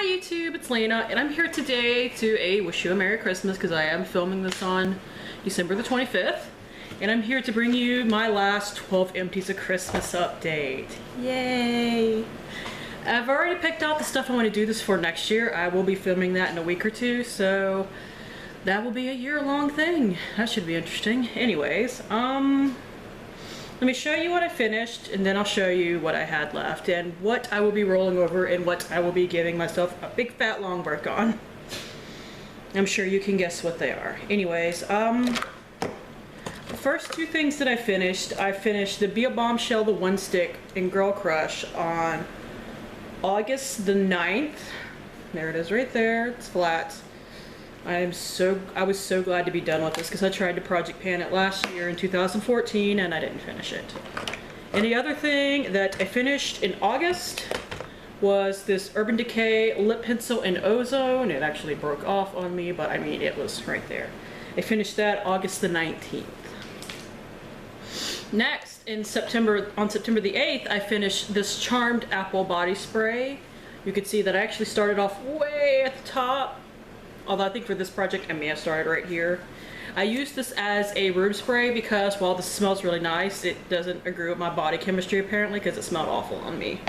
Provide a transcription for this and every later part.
YouTube, it's Lena, and I'm here today to wish you a Merry Christmas because I am filming this on December the 25th. And I'm here to bring you my last 12 Empties of Christmas update. Yay! I've already picked out the stuff I want to do this for next year. I will be filming that in a week or two, so that will be a year-long thing. That should be interesting. Anyways, let me show you what I finished, and then I'll show you what I had left and what I will be rolling over and what I will be giving myself a big fat long break on. I'm sure you can guess what they are. Anyways, the first two things that I finished the Be a Bombshell, the One Stick in Girl Crush on August the 9th. There it is right there, it's flat. I was so glad to be done with this because I tried to project pan it last year in 2014 and I didn't finish it. And the other thing that I finished in August was this Urban Decay lip pencil in Ozone. It actually broke off on me, but I mean, it was right there. I finished that August the 19th. Next, on September the 8th, I finished this Charmed Apple Body Spray. You can see that I actually started off way at the top. Although I think for this project I may have started right here. I used this as a room spray because while this smells really nice, it doesn't agree with my body chemistry apparently because it smelled awful on me.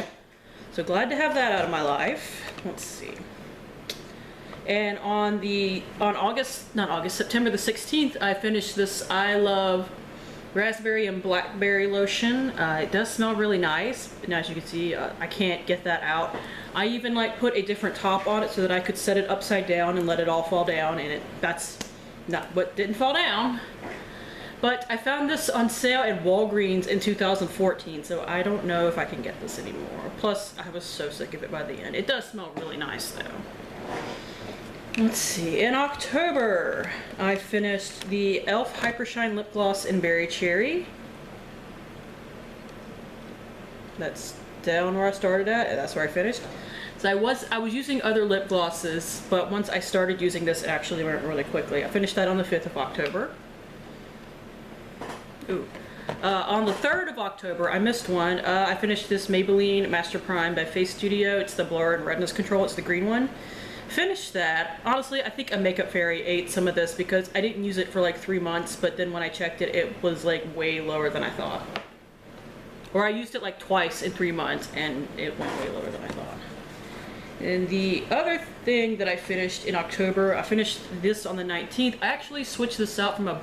So glad to have that out of my life. Let's see. And September the 16th, I finished this I Love Raspberry and Blackberry lotion. It does smell really nice, and as you can see, I can't get that out. I even like put a different top on it so that I could set it upside down and let it all fall down, and that's not what didn't fall down. But I found this on sale at Walgreens in 2014, so I don't know if I can get this anymore. Plus, I was so sick of it by the end. It does smell really nice though. Let's see, in October, I finished the e.l.f. Hyper Shine Lip Gloss in Berry Cherry. That's down where I started at, and that's where I finished. So I was using other lip glosses, but once I started using this, it actually went really quickly. I finished that on the 5th of October. Ooh. On the 3rd of October, I missed one. I finished this Maybelline Master Prime by Face Studio. It's the Blur and Redness Control, it's the green one. Finished that. Honestly, I think a makeup fairy ate some of this because I didn't use it for like 3 months, but then when I checked it, it was like way lower than I thought. Or I used it like twice in 3 months and it went way lower than I thought. And the other thing that I finished in October, I finished this on the 19th. I actually switched this out from a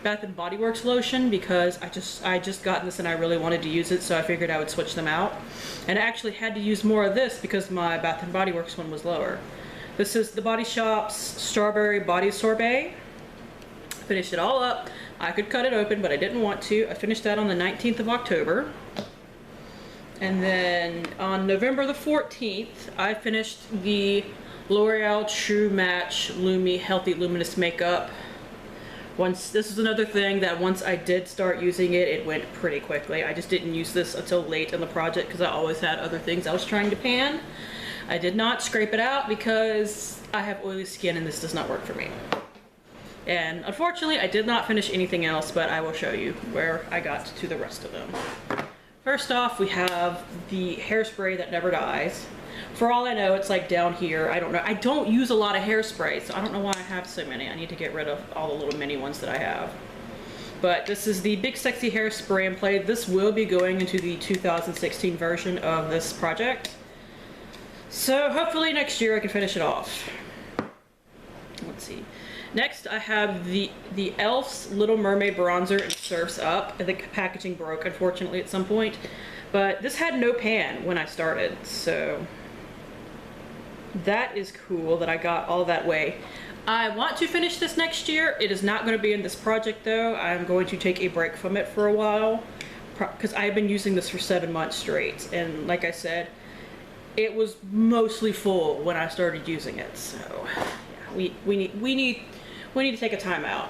Bath & Body Works lotion because I just got this and I really wanted to use it, so I figured I would switch them out. And I actually had to use more of this because my Bath & Body Works one was lower. This is the Body Shop's Strawberry Body Sorbet. Finished it all up. I could cut it open, but I didn't want to. I finished that on the 19th of October. And then on November the 14th, I finished the L'Oreal True Match Lumi Healthy Luminous Makeup. This is another thing that once I did start using it, it went pretty quickly. I just didn't use this until late in the project because I always had other things I was trying to pan. I did not scrape it out because I have oily skin and this does not work for me. And unfortunately, I did not finish anything else, but I will show you where I got to the rest of them. First off, we have the hairspray that never dies. For all I know, it's like down here. I don't know. I don't use a lot of hairspray, so I don't know why I have so many. I need to get rid of all the little mini ones that I have. But this is the Big Sexy Hair Spray and Play. This will be going into the 2016 version of this project. So hopefully next year I can finish it off. Let's see. Next, I have the e.l.f.'s Little Mermaid Bronzer in Surf's Up. I think the packaging broke, unfortunately, at some point. But this had no pan when I started, so that is cool that I got all that way. I want to finish this next year. It is not going to be in this project, though. I'm going to take a break from it for a while because I've been using this for 7 months straight. And like I said, it was mostly full when I started using it, so yeah, we need to take a time out.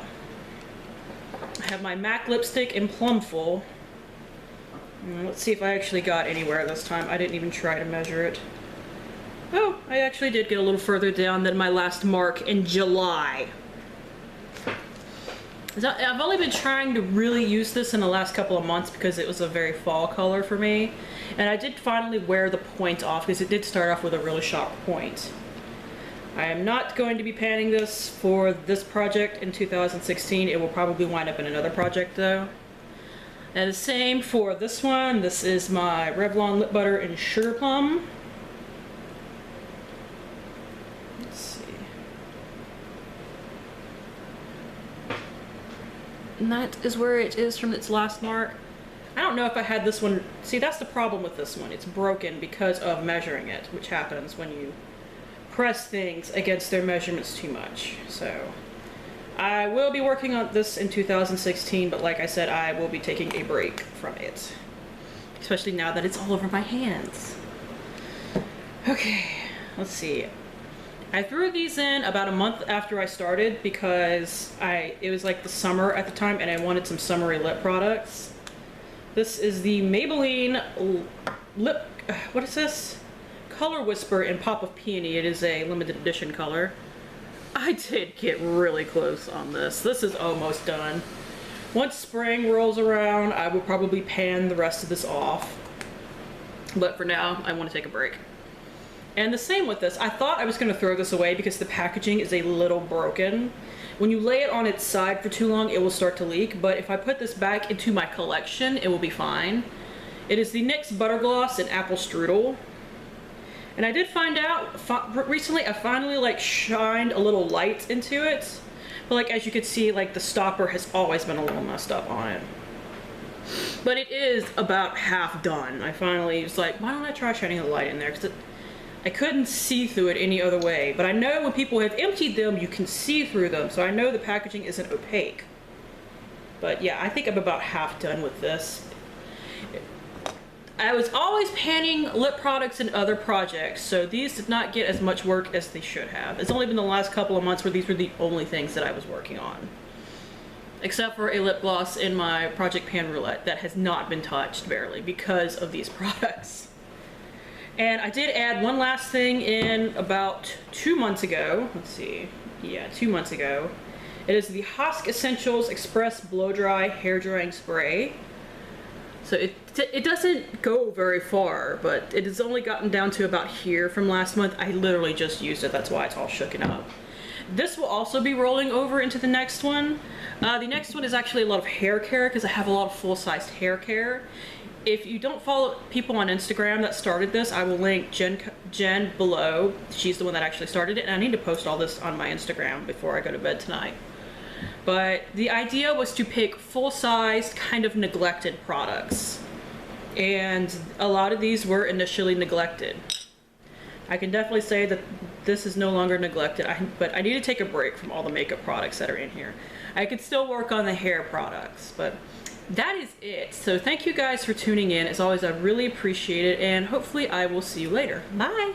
I have my MAC lipstick in Plumful. Let's see if I actually got anywhere this time. I didn't even try to measure it. Oh, I actually did get a little further down than my last mark in July. So I've only been trying to really use this in the last couple of months because it was a very fall color for me. And I did finally wear the point off because it did start off with a really sharp point. I am not going to be panning this for this project in 2016. It will probably wind up in another project though. And the same for this one. This is my Revlon Lip Butter in Sugar Plum. Let's see. And that is where it is from its last mark. I don't know if I had this one. See, that's the problem with this one. It's broken because of measuring it, which happens when you press things against their measurements too much. So I will be working on this in 2016, but like I said, I will be taking a break from it, especially now that it's all over my hands. Okay, let's see. I threw these in about a month after I started because it was like the summer at the time and I wanted some summery lip products. This is the Maybelline lip, what is this? Color Whisper in Pop of Peony. It is a limited edition color. I did get really close on this. This is almost done. Once spring rolls around, I will probably pan the rest of this off. But for now, I want to take a break. And the same with this. I thought I was going to throw this away because the packaging is a little broken. When you lay it on its side for too long, it will start to leak. But if I put this back into my collection, it will be fine. It is the NYX Butter Gloss in Apple Strudel. And I did find out recently, I finally like shined a little light into it. But like as you can see, like the stopper has always been a little messed up on it. But it is about half done. I finally was like, why don't I try shining a light in there? Because I couldn't see through it any other way. But I know when people have emptied them, you can see through them. So I know the packaging isn't opaque. But yeah, I think I'm about half done with this. I was always panning lip products in other projects, so these did not get as much work as they should have. It's only been the last couple of months where these were the only things that I was working on. Except for a lip gloss in my Project Pan Roulette that has not been touched, barely, because of these products. And I did add one last thing in about 2 months ago. Let's see. Yeah, 2 months ago. It is the Hosk Essentials Express Blow Dry Hair Drying Spray. So it doesn't go very far, but it has only gotten down to about here from last month. I literally just used it. That's why it's all shooken up. This will also be rolling over into the next one. The next one is actually a lot of hair care because I have a lot of full-sized hair care. If you don't follow people on Instagram that started this, I will link Jen below. She's the one that actually started it, and I need to post all this on my Instagram before I go to bed tonight. But the idea was to pick full-sized, kind of neglected products. And a lot of these were initially neglected. I can definitely say that this is no longer neglected, but I need to take a break from all the makeup products that are in here. I could still work on the hair products, but that is it. So thank you guys for tuning in. As always, I really appreciate it, and hopefully I will see you later. Bye!